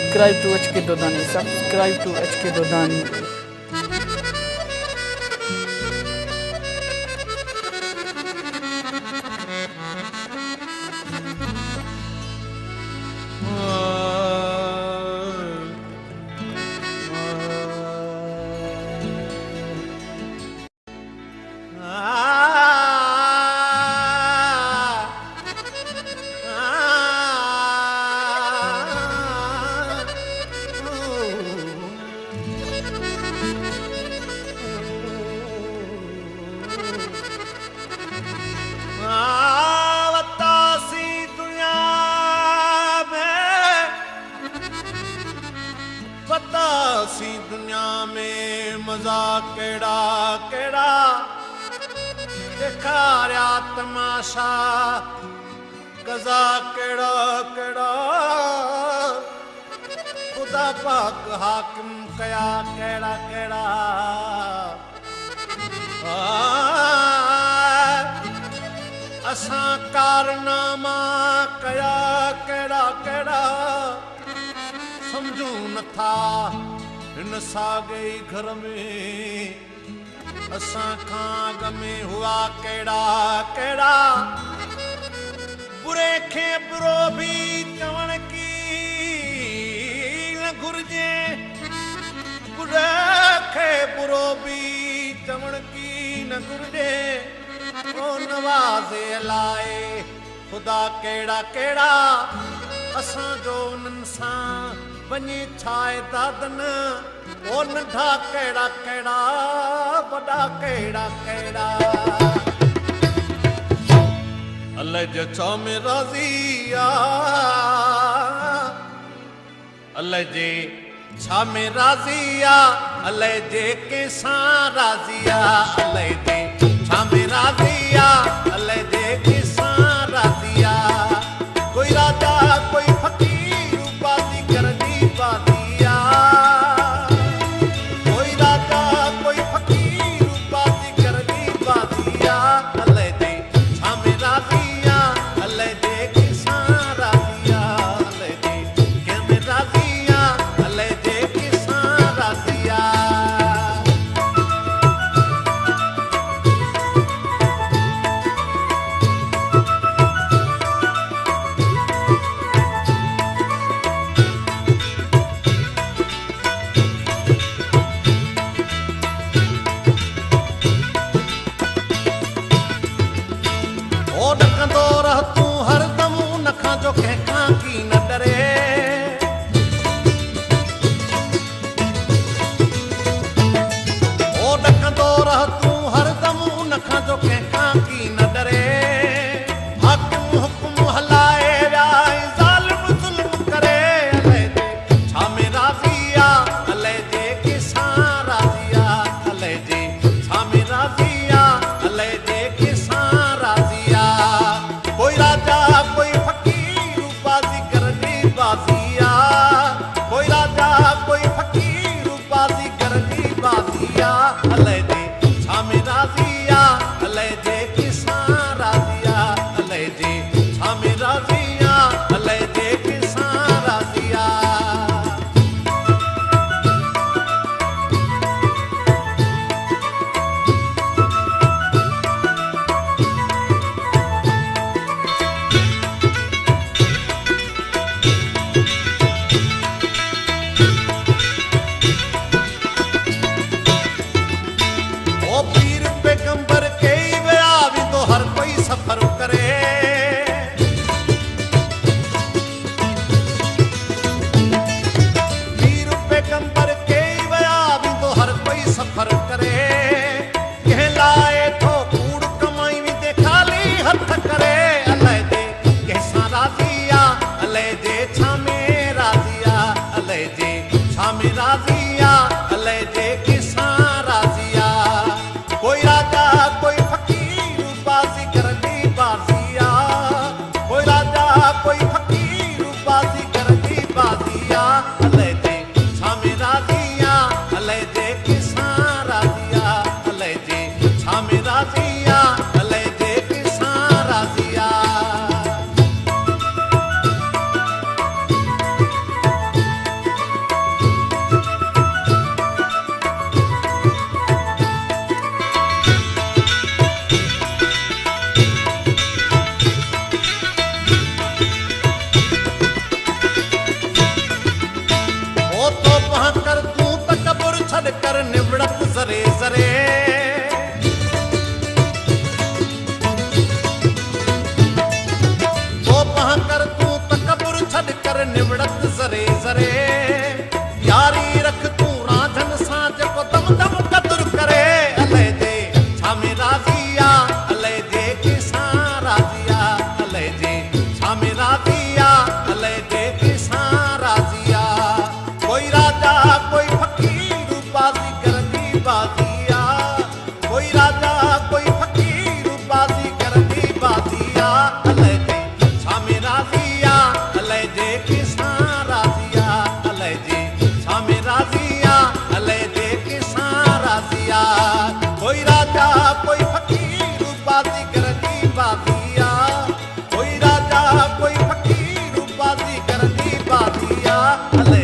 Subscribe to HK Dodani. Subscribe to HK Dodani. सी दुनिया में मजा केड़ा केड़ा देखा रहा तमाशा कजा केड़ा केड़ा खुदा पाक हाकिम कया केड़ा केड़ा असा कारनामा कया केड़ा केड़ा समझू न था इन सागे घर में असा खाग में हुआ केड़ा केड़ा बुरे खे बुरो भी चवण की न घुर्जे बुरे खे बुरो भी चवण की न घुर्जे ओ नवाज़े लाए खुदा केड़ा केड़ा असा जो उन्हनि सां वञी छाए दादन ओ नंढा केड़ा केड़ा वॾा केड़ा केड़ा अल्लाह जे चौ में राज़ी आ अल्लाह जे छा में राज़ी आ अल्लाह जे कंहिंसां राज़ी आ अल्लाह जे छा में राज़ी आ अल्लाह जे कंहिंसां राज़ी आ कोई राजा कोई फकीर बाजी करनी बाजिया कोई राजा कोई फकीर बाजी करनी बाजिया अल्लाह दे छामे राजिया अल्लाह दे किसां राजिया अल्लाह दे केमे राजिया अल्लाह दे किसां राजिया कर निवड़त जरे जरे वो पहा कर तू तकबर छड़ कर निवड़त जरे जरे यारी रख तू रांझन साज को दम दम कदर करे अले जे छामे राजिया अले जे किसान राजिया अले जे छामे राजिया अले जे किसान राजिया कोई राजा कोई फकीर बाजी करनी बाजिया कोई राजा कोई फकीर बाजी करनी बाजिया अले जे छामे राजिया अले जे किसान राजिया अले जे छामे राजिया अले जे किसान राजिया कोई राजा कोई फकीर बाजी करनी बाजिया कोई राजा कोई फकीर बाजी करनी बाजिया अले